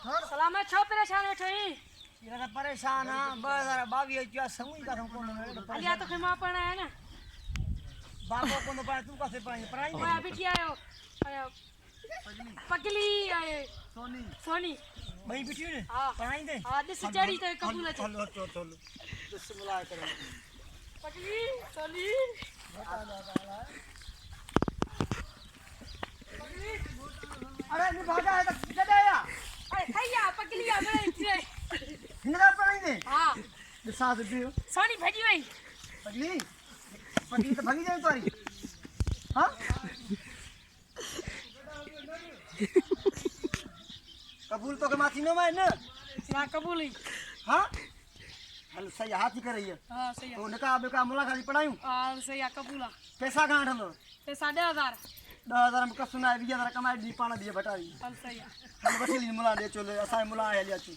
सलामत छो परेशान वेठो ही ये तो परेशान हां 2022 जो समझ का कोन अलिया तो खमा पण है ना बाबो कोन पाए तू कैसे पाए पढ़ाई मैं बिटी आयो आयो पगली आए सोनी सोनी भाई बिटी ने हां पढ़ाई दे हां दिस चढ़ी तो कबूल है चलो चलो बिस्मिल्लाह करो पगली सोनी अरे नहीं भागा है तो किधर आया अरे हैया पगली आ मैं इतने हिंदरा पढ़ाई दे हां साथ दियो सोनी भेजी वई पगली पगली तो भागी जाए तुम्हारी हां कबूल तो के माथी नो में ना ना कबूल ही हां हल सही हाथ ही कर रही है हां सही तो निकाह बेका मुलाकात पढ़ायूं हां सही कबूल पैसा कहां ढलो पैसा 10,000 10,000 में कसुना 20,000 कमाई दी पाना दिए बटाई हल सही हम बचली मुला दे चले असा मुला है लिया छी